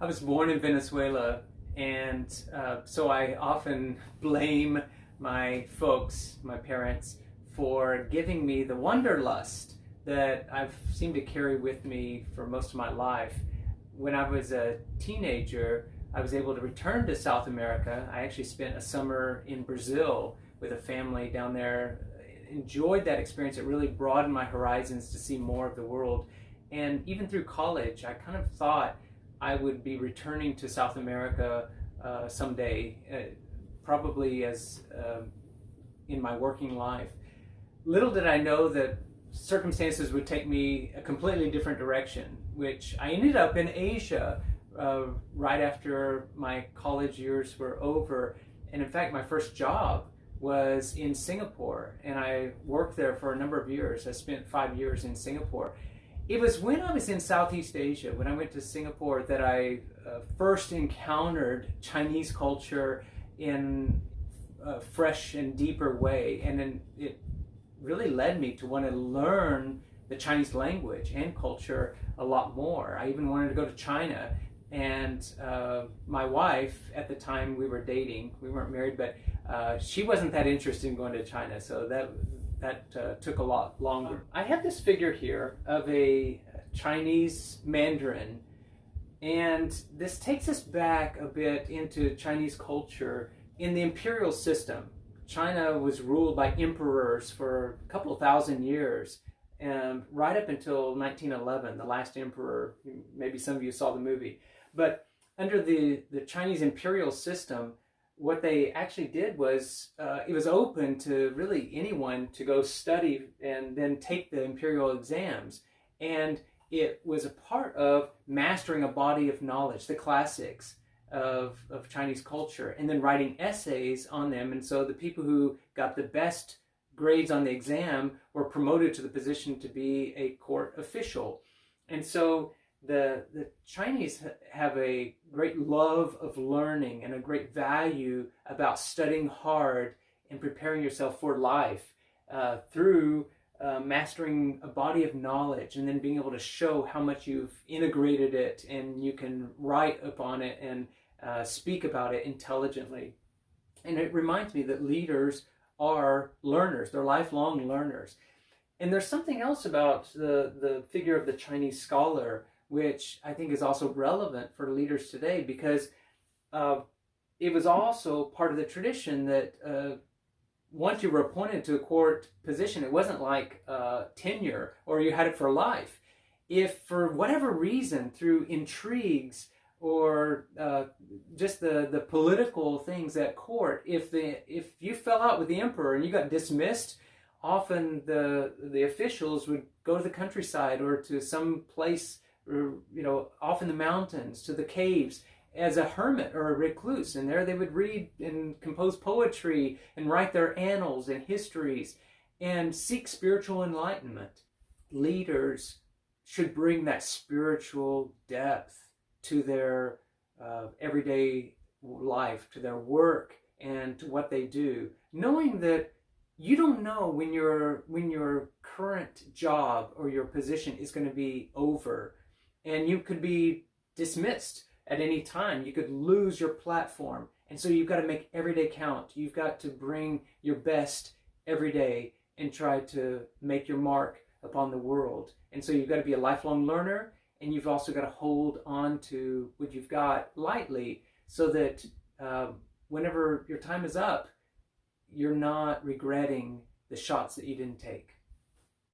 I was born in Venezuela, and so I often blame my folks, my parents, for giving me the wanderlust that I've seemed to carry with me for most of my life. When I was a teenager, I was able to return to South America. I actually spent a summer in Brazil with a family down there. Enjoyed that experience. It really broadened my horizons to see more of the world. And even through college, I kind of thought I would be returning to South America someday, probably as in my working life. Little did I know that circumstances would take me a completely different direction, which I ended up in Asia right after my college years were over. And in fact, my first job was in Singapore, and I worked there for a number of years. I spent 5 years in Singapore. It was when I was in Southeast Asia, when I went to Singapore, that I first encountered Chinese culture in a fresh and deeper way. And then it really led me to want to learn the Chinese language and culture a lot more. I even wanted to go to China. And my wife, at the time we were dating, we weren't married, but she wasn't that interested in going to China. So that took a lot longer. I have this figure here of a Chinese mandarin, and this takes us back a bit into Chinese culture in the imperial system. China was ruled by emperors for a couple thousand years, and right up until 1911, the last emperor. Maybe some of you saw the movie. But under the Chinese imperial system, what they actually did was it was open to really anyone to go study and then take the imperial exams. And it was a part of mastering a body of knowledge, the classics of Chinese culture, and then writing essays on them. And so the people who got the best grades on the exam were promoted to the position to be a court official. And so the Chinese have a great love of learning and a great value about studying hard and preparing yourself for life through mastering a body of knowledge, and then being able to show how much you've integrated it, and you can write upon it and speak about it intelligently. And it reminds me that leaders are learners. They're lifelong learners. And there's something else about the figure of the Chinese scholar, which I think is also relevant for leaders today, because it was also part of the tradition that once you were appointed to a court position, it wasn't like tenure or you had it for life. If for whatever reason, through intrigues or just the political things at court, if you fell out with the emperor and you got dismissed, often the officials would go to the countryside or to some place, off in the mountains, to the caves, as a hermit or a recluse, and there they would read and compose poetry and write their annals and histories and seek spiritual enlightenment. Leaders should bring that spiritual depth to their everyday life, to their work, and to what they do, knowing that you don't know when your current job or your position is going to be over, and you could be dismissed at any time. You could lose your platform. And so you've got to make every day count. You've got to bring your best every day and try to make your mark upon the world. And so you've got to be a lifelong learner, and you've also got to hold on to what you've got lightly, so that whenever your time is up, you're not regretting the shots that you didn't take.